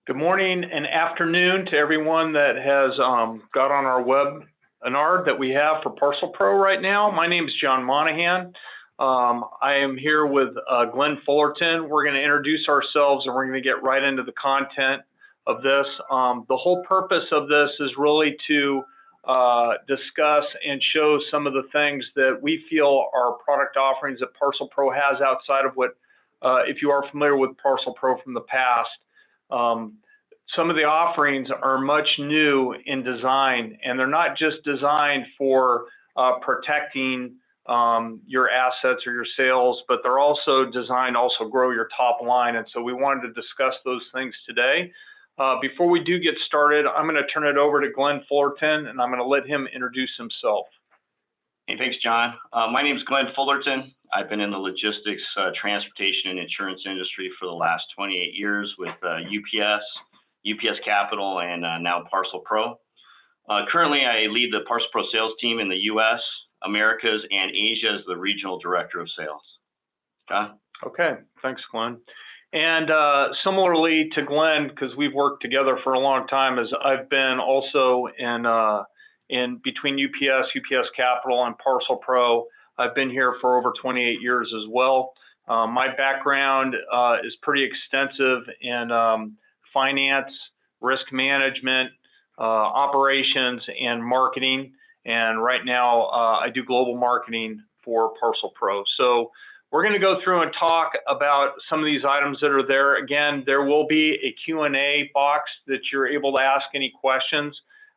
Good morning and afternoon to everyone that has got on our webinar that we have for Parcel Pro right now. My name is John Monaghan. I am here with Glenn Fullerton. We're going to introduce ourselves and we're going to get right into the content of this. The whole purpose of this is really to discuss and show some of the things that we feel are product offerings that Parcel Pro has outside of what, if you are familiar with Parcel Pro from the past, some of the offerings are much new in design, and they're not just designed for protecting your assets or your sales, but they're also designed to also grow your top line. And so we wanted to discuss those things today. Before we do get started, I'm going to turn it over to Glenn Fullerton, and I'm going to let him introduce himself. Hey, thanks, John. My name is Glenn Fullerton. I've been in the logistics, transportation, and insurance industry for the last 28 years with UPS Capital, and now Parcel Pro. Currently, I lead the Parcel Pro sales team in the U.S., Americas, and Asia as the regional director of sales. John? Okay, thanks, Glenn. And similarly to Glenn, because we've worked together for a long time, as I've been also in between UPS Capital, and Parcel Pro. I've been here for over 28 years as well. My background is pretty extensive in finance, risk management, operations, and marketing. And right now, I do global marketing for Parcel Pro. So we're going to go through and talk about some of these items that are there. Again, there will be a Q&A box that you're able to ask any questions.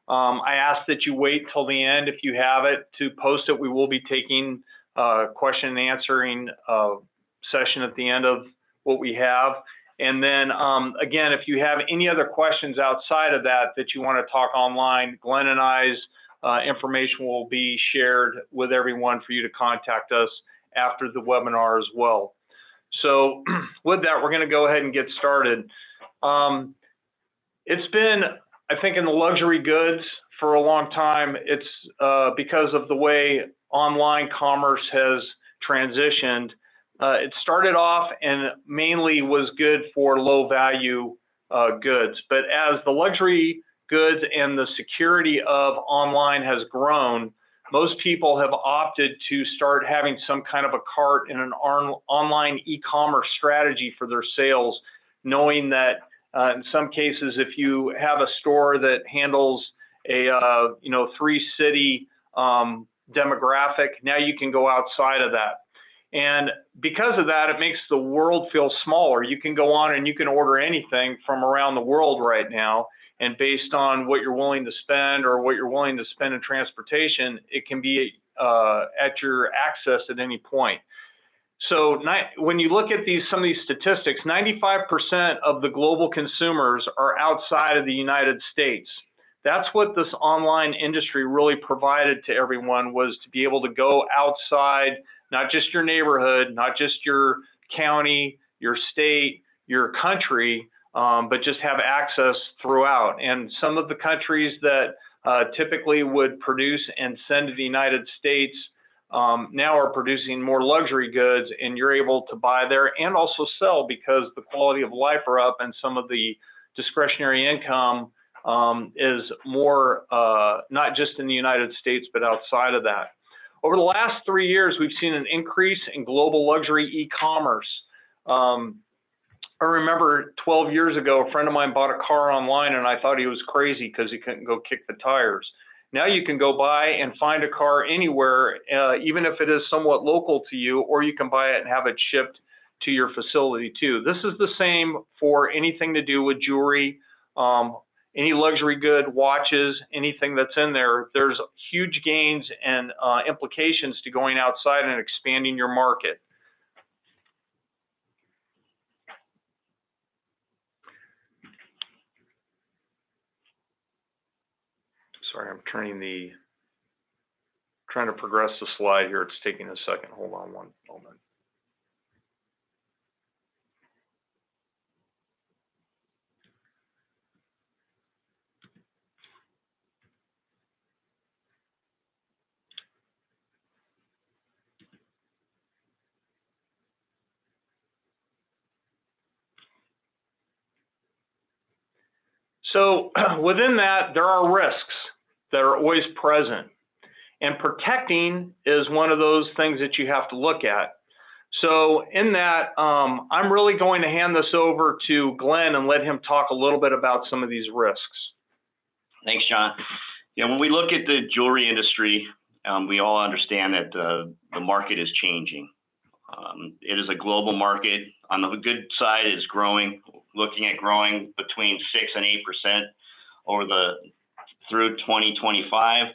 I ask that you wait till the end, if you have it, to post it. We will be taking question and answering session at the end of what we have. And then, again, if you have any other questions outside of that you want to talk online, Glenn and I's information will be shared with everyone for you to contact us after the webinar as well. So with that, we're going to go ahead and get started. It's been, I think, in the luxury goods for a long time. It's because of the way online commerce has transitioned. It started off and mainly was good for low value goods. But as the luxury goods and the security of online has grown, most people have opted to start having some kind of a cart in an online e-commerce strategy for their sales, knowing that in some cases, if you have a store that handles a 3-city demographic, now you can go outside of that. And because of that, it makes the world feel smaller. You can go on and you can order anything from around the world right now. And based on what you're willing to spend or what you're willing to spend in transportation, it can be at your access at any point. So when you look at some of these statistics, 95% of the global consumers are outside of the United States. That's what this online industry really provided to everyone, was to be able to go outside, not just your neighborhood, not just your county, your state, your country, but just have access throughout. And some of the countries that typically would produce and send to the United States now are producing more luxury goods, and you're able to buy there and also sell because the quality of life are up and some of the discretionary income is more, not just in the United States, but outside of that. Over the last 3 years, we've seen an increase in global luxury e-commerce. I remember 12 years ago, a friend of mine bought a car online, and I thought he was crazy because he couldn't go kick the tires. Now you can go buy and find a car anywhere, even if it is somewhat local to you, or you can buy it and have it shipped to your facility too. This is the same for anything to do with jewelry, any luxury good, watches, anything that's in there. There's huge gains and implications to going outside and expanding your market. Sorry, I'm trying to progress the slide here. It's taking a second. Hold on one moment. So within that, there are risks that are always present. And protecting is one of those things that you have to look at. So in that, I'm really going to hand this over to Glenn and let him talk a little bit about some of these risks. Thanks, John. Yeah, when we look at the jewelry industry, we all understand that the market is changing. It is a global market. On the good side, it's growing, looking at growing between 6 and 8% through 2025,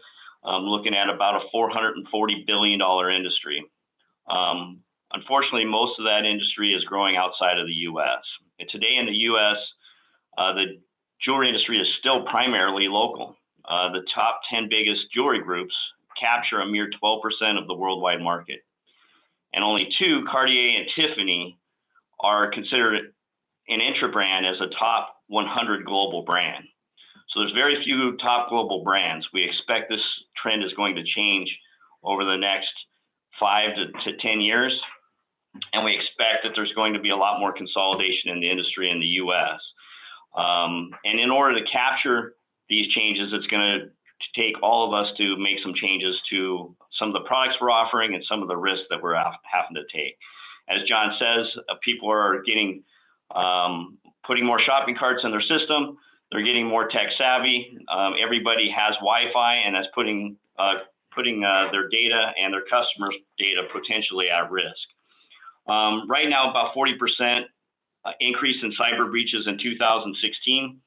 looking at about a $440 billion industry. Unfortunately, most of that industry is growing outside of the U.S. And today in the U.S., the jewelry industry is still primarily local. The top 10 biggest jewelry groups capture a mere 12% of the worldwide market. And only two, Cartier and Tiffany, are considered an intra-brand as a top 100 global brand. So there's very few top global brands. We expect this trend is going to change over the next 5 to 10 years. And we expect that there's going to be a lot more consolidation in the industry in the U.S. And in order to capture these changes, it's going to take all of us to make some changes to some of the products we're offering and some of the risks that we're having to take. As John says, people are getting, putting more shopping carts in their system. They're getting more tech savvy. Everybody has Wi-Fi, and that's putting their data and their customers' data potentially at risk. Right now, about 40% increase in cyber breaches in 2016.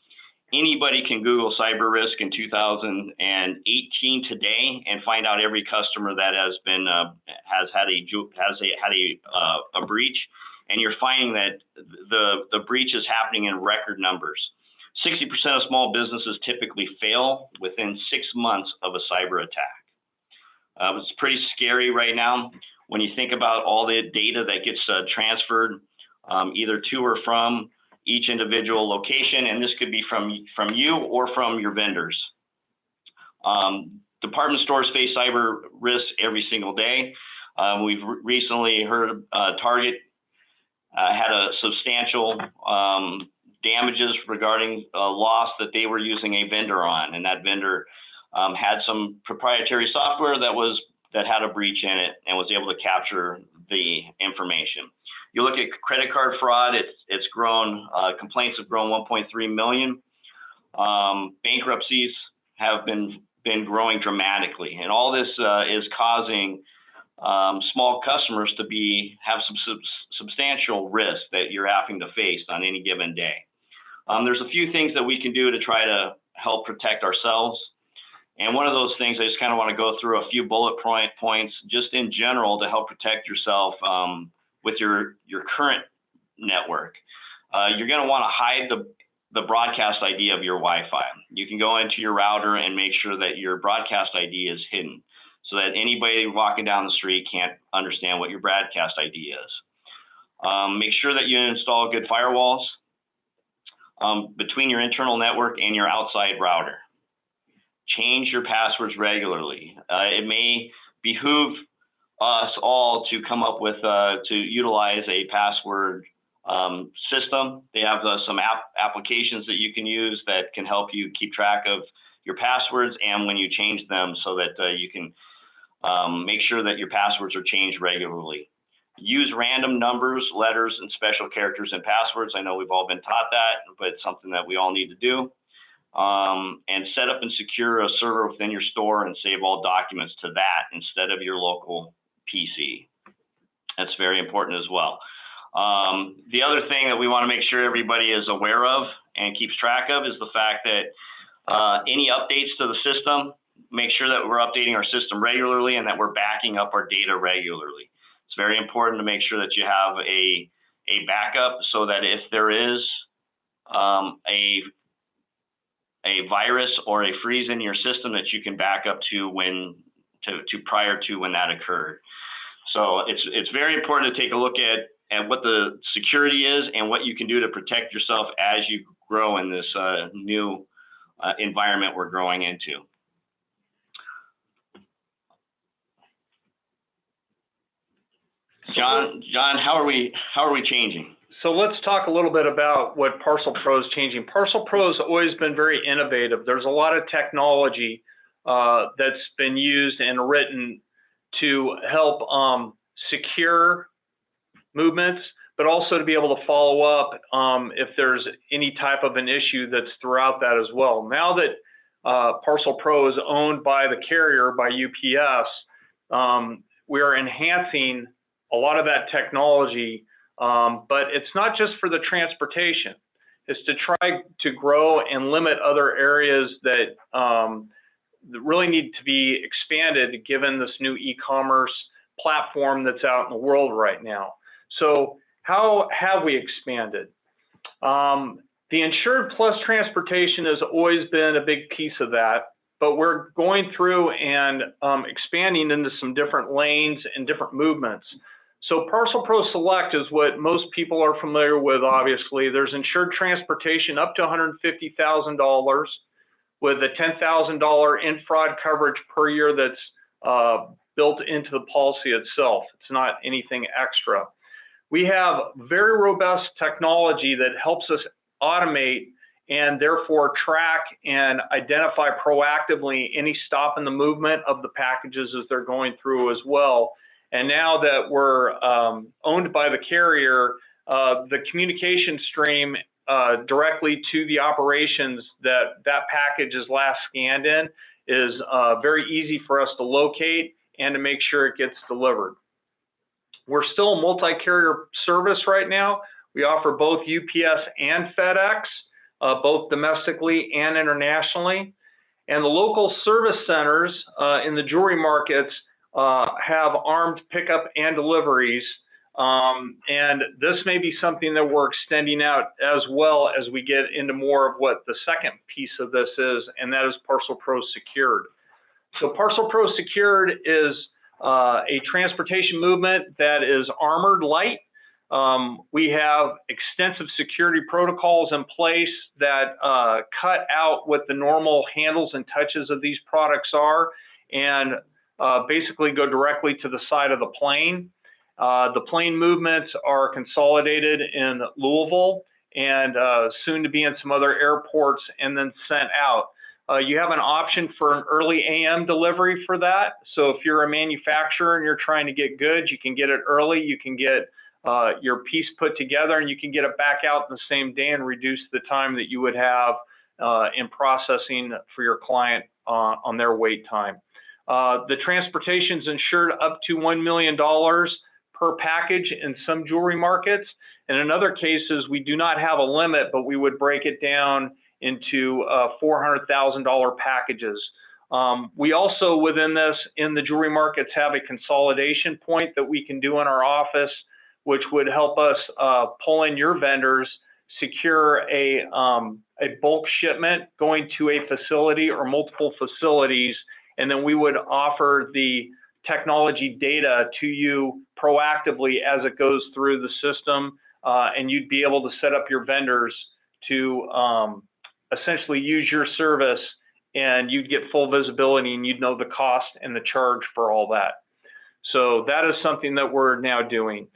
Anybody can Google cyber risk in 2018 today and find out every customer that has been has had a breach, and you're finding that the breach is happening in record numbers. 60% of small businesses typically fail within 6 months of a cyber attack. It's pretty scary right now when you think about all the data that gets transferred either to or from each individual location, and this could be from you or from your vendors. Department stores face cyber risks every single day. We've recently heard Target had a substantial damages regarding a loss that they were using a vendor on, and that vendor had some proprietary software that had a breach in it and was able to capture the information. You look at credit card fraud, it's grown, complaints have grown 1.3 million. Bankruptcies have been growing dramatically. And all this is causing small customers to have some substantial risk that you're having to face on any given day. There's a few things that we can do to try to help protect ourselves. And one of those things, I just kind of want to go through a few bullet points just in general to help protect yourself with your current network. You're going to want to hide the broadcast ID of your Wi-Fi. You can go into your router and make sure that your broadcast ID is hidden so that anybody walking down the street can't understand what your broadcast ID is. Make sure that you install good firewalls between your internal network and your outside router. Change your passwords regularly. It may behoove us all to come up with, to utilize a password system. They have some applications that you can use that can help you keep track of your passwords and when you change them so that you can make sure that your passwords are changed regularly. Use random numbers, letters, and special characters in passwords. I know we've all been taught that, but it's something that we all need to do. And set up and secure a server within your store and save all documents to that instead of your local PC. That's very important as well. The other thing that we want to make sure everybody is aware of and keeps track of is the fact that any updates to the system, make sure that we're updating our system regularly and that we're backing up our data regularly. It's very important to make sure that you have a backup so that if there is a virus or a freeze in your system that you can back up to prior to when that occurred. So it's very important to take a look at what the security is and what you can do to protect yourself as you grow in this new environment we're growing into. John, how are we changing? So let's talk a little bit about what Parcel Pro is changing. Parcel Pro has always been very innovative. There's a lot of technology that's been used and written to help secure movements, but also to be able to follow up if there's any type of an issue that's throughout that as well. Now that Parcel Pro is owned by the carrier, by UPS, we are enhancing a lot of that technology, but it's not just for the transportation. It's to try to grow and limit other areas that really need to be expanded given this new e-commerce platform that's out in the world right now. So how have we expanded? The insured plus transportation has always been a big piece of that, but we're going through and expanding into some different lanes and different movements. So Parcel Pro Select is what most people are familiar with, obviously. There's insured transportation up to $150,000 with a $10,000 in-fraud coverage per year that's built into the policy itself. It's not anything extra. We have very robust technology that helps us automate and therefore track and identify proactively any stop in the movement of the packages as they're going through as well. And now that we're owned by the carrier, the communication stream directly to the operations that package is last scanned in is very easy for us to locate and to make sure it gets delivered. We're still a multi-carrier service right now. We offer both UPS and FedEx, both domestically and internationally. And the local service centers in the jewelry markets have armed pickup and deliveries. And this may be something that we're extending out as well as we get into more of what the second piece of this is, and that is Parcel Pro Secured. So Parcel Pro Secured is a transportation movement that is armored light. We have extensive security protocols in place that cut out what the normal handles and touches of these products are and basically go directly to the side of the plane. The plane movements are consolidated in Louisville and soon to be in some other airports and then sent out. You have an option for an early AM delivery for that. So if you're a manufacturer and you're trying to get goods, you can get it early. You can get your piece put together and you can get it back out the same day and reduce the time that you would have in processing for your client on their wait time. The transportation is insured up to $1 million per package in some jewelry markets. And in other cases, we do not have a limit, but we would break it down into $400,000 packages. We also, within this, in the jewelry markets, have a consolidation point that we can do in our office, which would help us pull in your vendors, secure a bulk shipment going to a facility or multiple facilities, and then we would offer the technology data to you proactively as it goes through the system, and you'd be able to set up your vendors to essentially use your service, and you'd get full visibility and you'd know the cost and the charge for all that. So that is something that we're now doing.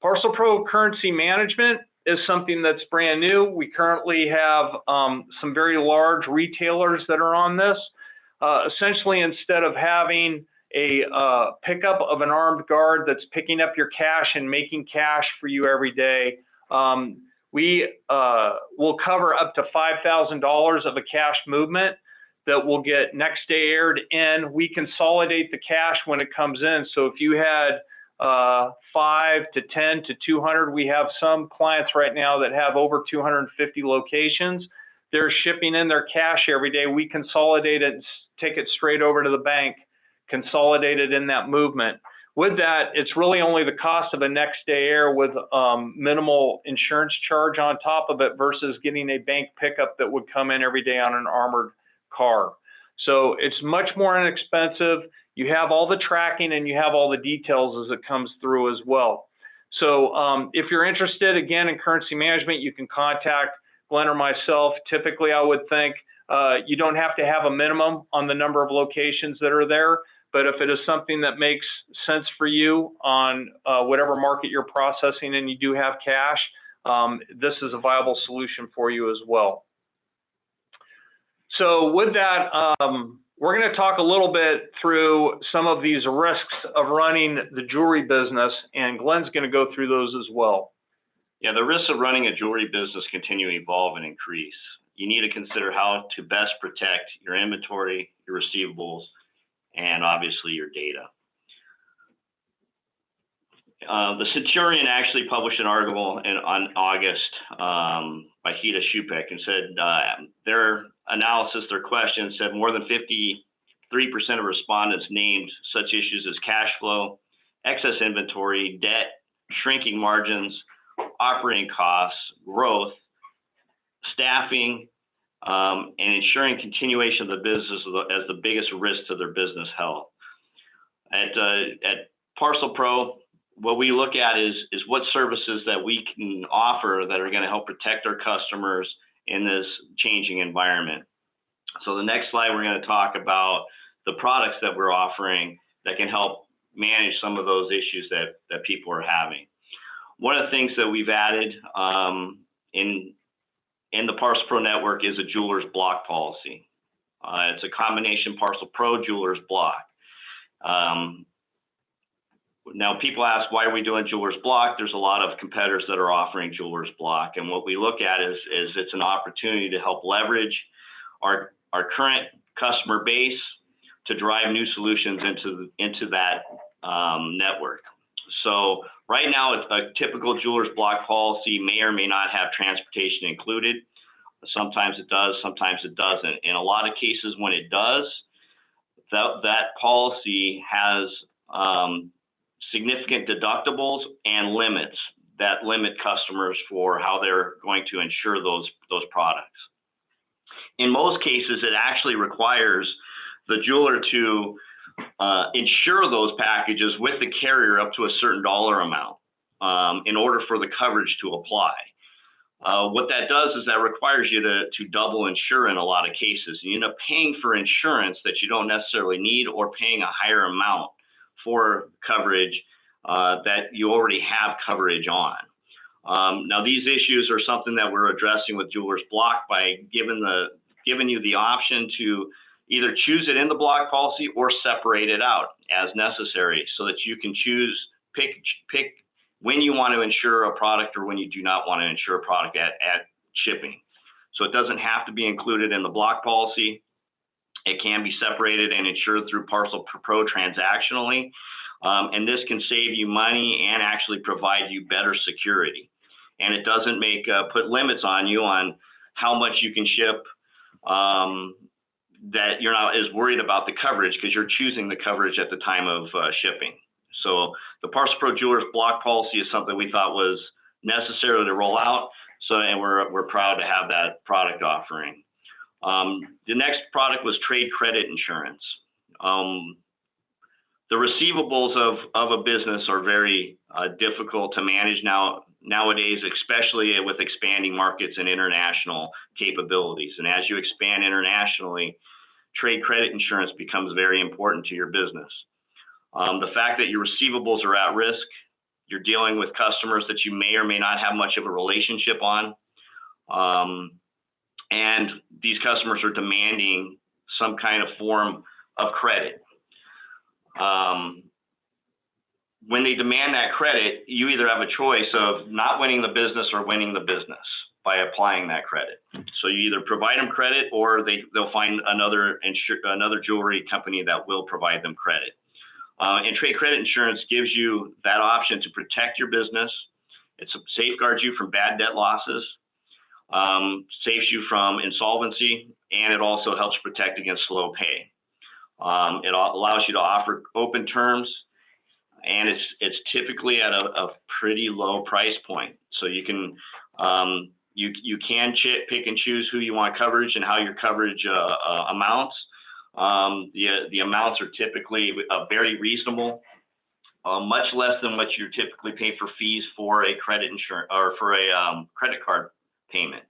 Parcel Pro Currency Management is something that's brand new. We currently have some very large retailers that are on this. Essentially, instead of having a pickup of an armed guard that's picking up your cash and making cash for you every day, we will cover up to $5,000 of a cash movement that will get next day aired in. We consolidate the cash when it comes in. So if you had 5 to 10 to 200, we have some clients right now that have over 250 locations. They're shipping in their cash every day. We consolidate it and take it straight over to the bank, consolidate it in that movement. With that, it's really only the cost of a next day air with minimal insurance charge on top of it versus getting a bank pickup that would come in every day on an armored car. So it's much more inexpensive. You have all the tracking and you have all the details as it comes through as well. So if you're interested, again, in currency management, you can contact Glenn or myself. Typically, I would think you don't have to have a minimum on the number of locations that are there. But if it is something that makes sense for you on whatever market you're processing and you do have cash, this is a viable solution for you as well. So with that, we're going to talk a little bit through some of these risks of running the jewelry business, and Glenn's going to go through those as well. Yeah, the risks of running a jewelry business continue to evolve and increase. You need to consider how to best protect your inventory, your receivables, and obviously your data. The Centurion actually published an article on August by Hita Shupek and said their analysis, their question said more than 53% of respondents named such issues as cash flow, excess inventory, debt, shrinking margins, operating costs, growth, staffing, and ensuring continuation of the business as the biggest risk to their business health. At Parcel Pro, what we look at is what services that we can offer that are going to help protect our customers in this changing environment. So the next slide, we're going to talk about the products that we're offering that can help manage some of those issues that people are having. One of the things that we've added in the Parcel Pro network is a jeweler's block policy. It's a combination Parcel Pro jeweler's block. Now, people ask, why are we doing jeweler's block? There's a lot of competitors that are offering jeweler's block. And what we look at is it's an opportunity to help leverage our current customer base to drive new solutions into that network. So right now, a typical jeweler's block policy may or may not have transportation included. Sometimes it does, sometimes it doesn't. In a lot of cases, when it does, that policy has significant deductibles and limits that limit customers for how they're going to insure those products. In most cases, it actually requires the jeweler to insure those packages with the carrier up to a certain dollar amount in order for the coverage to apply. What that does is that requires you to double insure in a lot of cases. You end up paying for insurance that you don't necessarily need or paying a higher amount for coverage that you already have coverage on. Now, these issues are something that we're addressing with jeweler's block by giving you the option to either choose it in the block policy or separate it out as necessary so that you can pick when you want to insure a product or when you do not want to insure a product at shipping. So it doesn't have to be included in the block policy. It can be separated and insured through Parcel Pro transactionally. And this can save you money and actually provide you better security. And it doesn't put limits on you on how much you can ship, that you're not as worried about the coverage because you're choosing the coverage at the time of shipping. So the Parcel Pro Jeweler's block policy is something we thought was necessary to roll out. And we're proud to have that product offering. The next product was trade credit insurance. The receivables of a business are very difficult to manage nowadays, especially with expanding markets and international capabilities. And as you expand internationally, trade credit insurance becomes very important to your business. The fact that your receivables are at risk, you're dealing with customers that you may or may not have much of a relationship on, and these customers are demanding some kind of form of credit. When they demand that credit, you either have a choice of not winning the business or winning the business by applying that credit. So you either provide them credit or they'll find another jewelry company that will provide them credit. And trade credit insurance gives you that option to protect your business. It safeguards you from bad debt losses, saves you from insolvency, and it also helps protect against slow pay. It allows you to offer open terms, and it's typically at a pretty low price point. So you can pick and choose who you want coverage and how your coverage amounts. The amounts are typically very reasonable, much less than what you typically pay for fees for a credit insurance or for a credit card payment.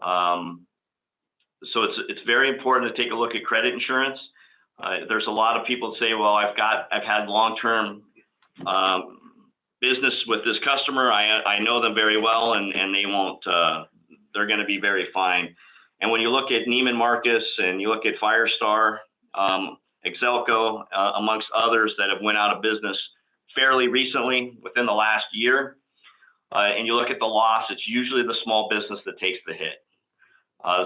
So it's very important to take a look at credit insurance. There's a lot of people say, well, I've had long-term business with this customer. I know them very well, and they won't. They're going to be very fine. And when you look at Neiman Marcus and you look at Firestar, Exelco, amongst others that have went out of business fairly recently within the last year, and you look at the loss, it's usually the small business that takes the hit.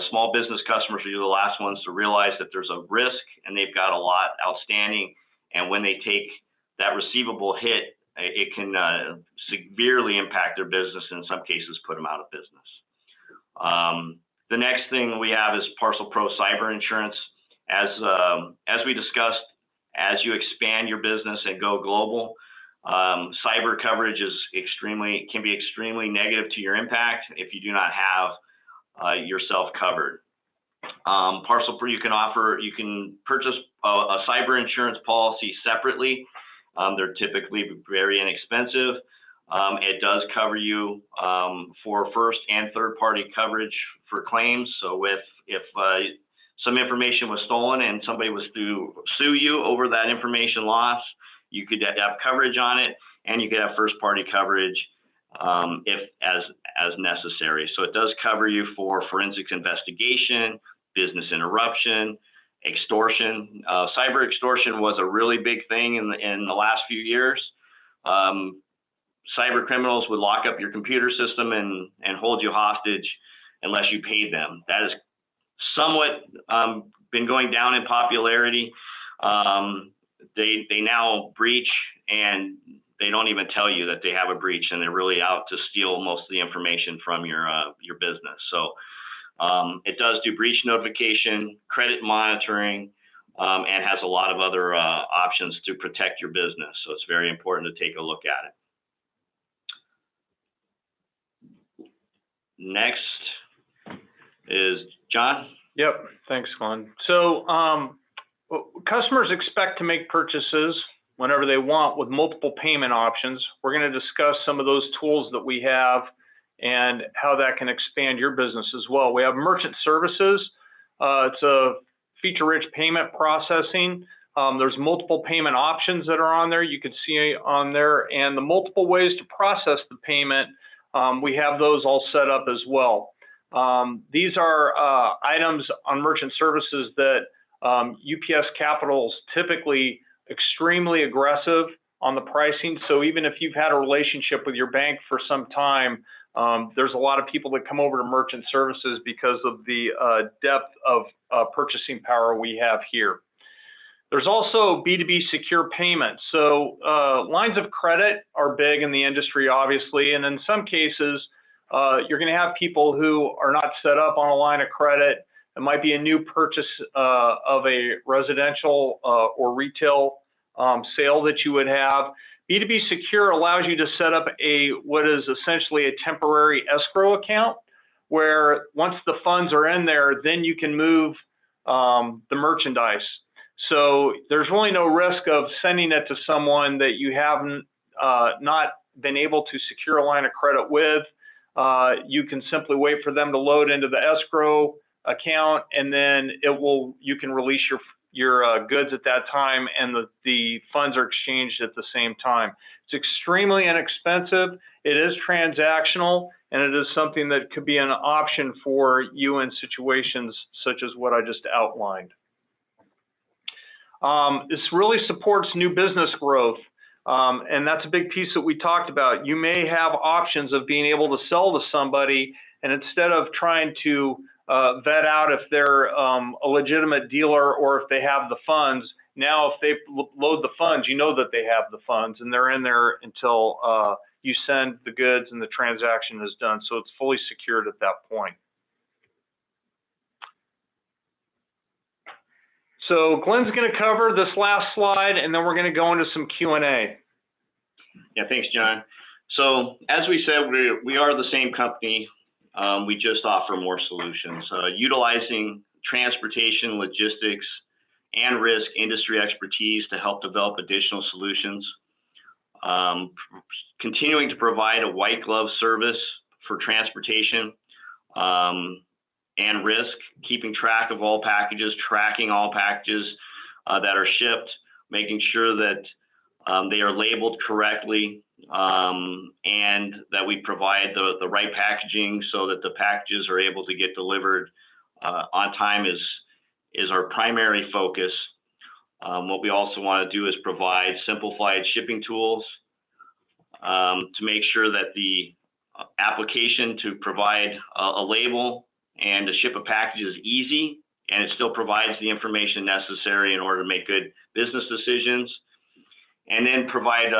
Small business customers are usually the last ones to realize that there's a risk and they've got a lot outstanding. And when they take that receivable hit, it can severely impact their business, and in some cases put them out of business. The next thing we have is Parcel Pro Cyber Insurance. As we discussed, as you expand your business and go global, cyber coverage can be extremely negative to your impact if you do not have yourself covered. Parcel Pro, you can purchase a cyber insurance policy separately. They're typically very inexpensive. It does cover you for first and third party coverage for claims. So if some information was stolen and somebody was to sue you over that information loss, you could have coverage on it, and you could have first party coverage if as necessary. So it does cover you for forensics investigation, business interruption, extortion. Cyber extortion was a really big thing in the last few years. Cyber criminals would lock up your computer system and hold you hostage unless you paid them. That has somewhat been going down in popularity. They now breach, and they don't even tell you that they have a breach, and they're really out to steal most of the information from your business. So it does do breach notification, credit monitoring, and has a lot of other options to protect your business. So it's very important to take a look at it. Next is John. Yep, thanks, Glenn. So customers expect to make purchases whenever they want with multiple payment options. We're going to discuss some of those tools that we have and how that can expand your business as well. We have merchant services. It's a feature-rich payment processing. There's multiple payment options that are on there. You can see on there, and the multiple ways to process the payment, we have those all set up as well. These are items on merchant services that UPS Capital is typically extremely aggressive on the pricing. So even if you've had a relationship with your bank for some time, there's a lot of people that come over to merchant services because of the depth of purchasing power we have here. There's also B2B secure payments. So lines of credit are big in the industry, obviously, and in some cases, you're going to have people who are not set up on a line of credit. It might be a new purchase of a residential or retail sale that you would have. B2B Secure allows you to set up what is essentially a temporary escrow account, where once the funds are in there, then you can move the merchandise. So there's really no risk of sending it to someone that you haven't not been able to secure a line of credit with. You can simply wait for them to load into the escrow account, and then you can release your goods at that time, and the funds are exchanged at the same time. It's extremely inexpensive. It is transactional, and it is something that could be an option for you in situations such as what I just outlined. This really supports new business growth, and that's a big piece that we talked about. You may have options of being able to sell to somebody, and instead of trying to vet out if they're a legitimate dealer or if they have the funds, now if they load the funds, you know that they have the funds, and they're in there until you send the goods and the transaction is done. So it's fully secured at that point. So Glenn's going to cover this last slide, and then we're going to go into some Q&A. Yeah, thanks, John. So as we said, we are the same company. We just offer more solutions. Utilizing transportation, logistics, and risk industry expertise to help develop additional solutions. Continuing to provide a white glove service for transportation and risk, keeping track of all packages, tracking all packages that are shipped, making sure that they are labeled correctly, and that we provide the right packaging so that the packages are able to get delivered on time is our primary focus. What we also want to do is provide simplified shipping tools to make sure that the application to provide a label and to ship a package is easy, and it still provides the information necessary in order to make good business decisions. And then provide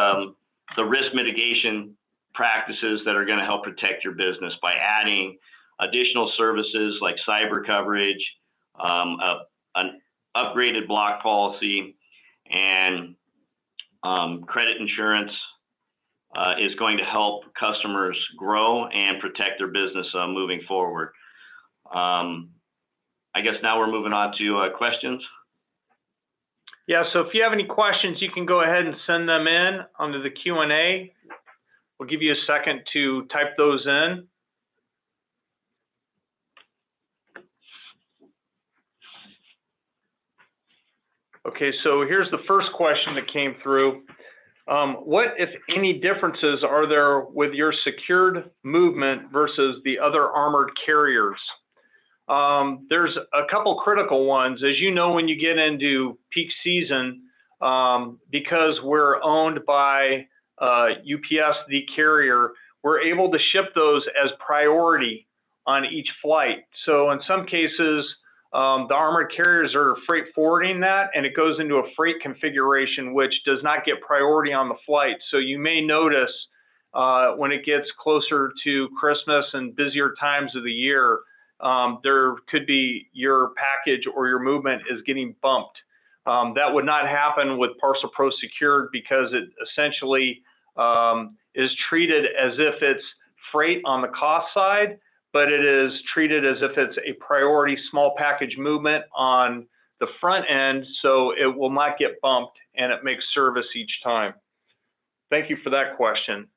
the risk mitigation practices that are going to help protect your business by adding additional services like cyber coverage, an upgraded block policy, and credit insurance is going to help customers grow and protect their business moving forward. I guess now we're moving on to questions. Yeah, so if you have any questions, you can go ahead and send them in under the Q&A. We'll give you a second to type those in. Okay, so here's the first question that came through. What, if any, differences are there with your secured movement versus the other armored carriers? There's a couple critical ones. As you know, when you get into peak season, because we're owned by UPS, the carrier, we're able to ship those as priority on each flight. So in some cases, the armored carriers are freight forwarding that, and it goes into a freight configuration which does not get priority on the flight. So you may notice when it gets closer to Christmas and busier times of the year, there could be your package or your movement is getting bumped. That would not happen with Parcel Pro Secured because it essentially is treated as if it's freight on the cost side, but it is treated as if it's a priority small package movement on the front end, so it will not get bumped and it makes service each time. Thank you for that question.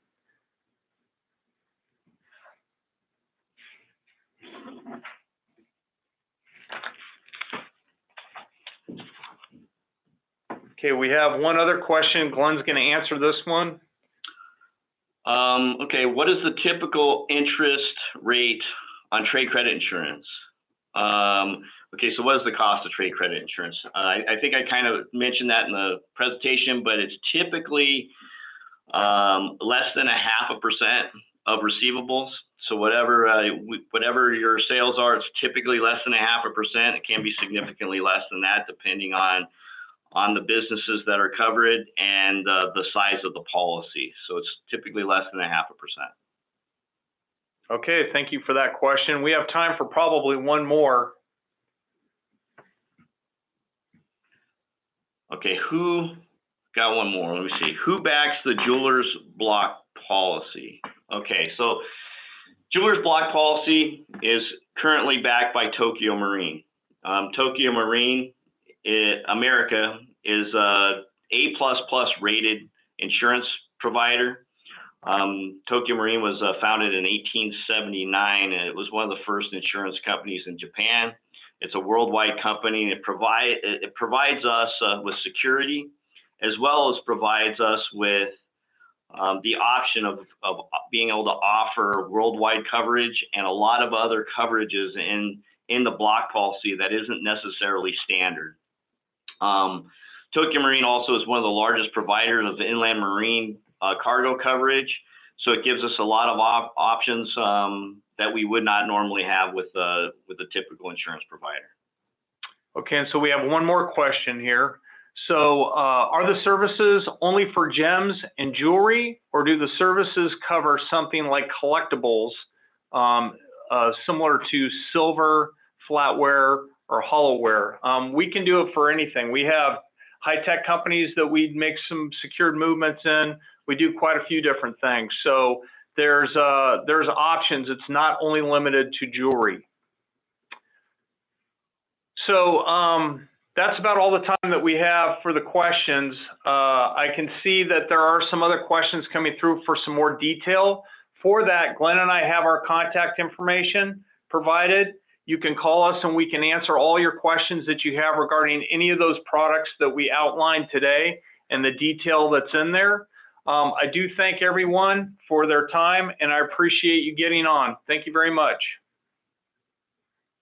Okay, we have one other question. Glenn's going to answer this one. Okay, what is the typical interest rate on trade credit insurance? Okay, so what is the cost of trade credit insurance? I think I kind of mentioned that in the presentation, but it's typically less than 0.5% of receivables. So whatever your sales are, it's typically less than 0.5%. It can be significantly less than that, depending on the businesses that are covered and the size of the policy. So it's typically less than 0.5%. Okay, thank you for that question. We have time for probably one more. Okay, who got one more? Let me see. Who backs the jeweler's block policy? Okay, so jeweler's block policy is currently backed by Tokio Marine. Tokio Marine America is a A++ rated insurance provider. Tokio Marine was founded in 1879, and it was one of the first insurance companies in Japan. It's a worldwide company, and it provides us with security, as well as provides us with the option of being able to offer worldwide coverage and a lot of other coverages in the block policy that isn't necessarily standard. Tokio Marine also is one of the largest providers of inland marine cargo coverage, so it gives us a lot of options that we would not normally have with a typical insurance provider. Okay, and so we have one more question here. So are the services only for gems and jewelry, or do the services cover something like collectibles similar to silver, flatware, or hollowware? We can do it for anything. We have high-tech companies that we make some secured movements in. We do quite a few different things. So there's options. It's not only limited to jewelry. So that's about all the time that we have for the questions. I can see that there are some other questions coming through for some more detail. For that, Glenn and I have our contact information provided. You can call us and we can answer all your questions that you have regarding any of those products that we outlined today. and the detail that's in there. I do thank everyone for their time, and I appreciate you getting on. Thank you very much.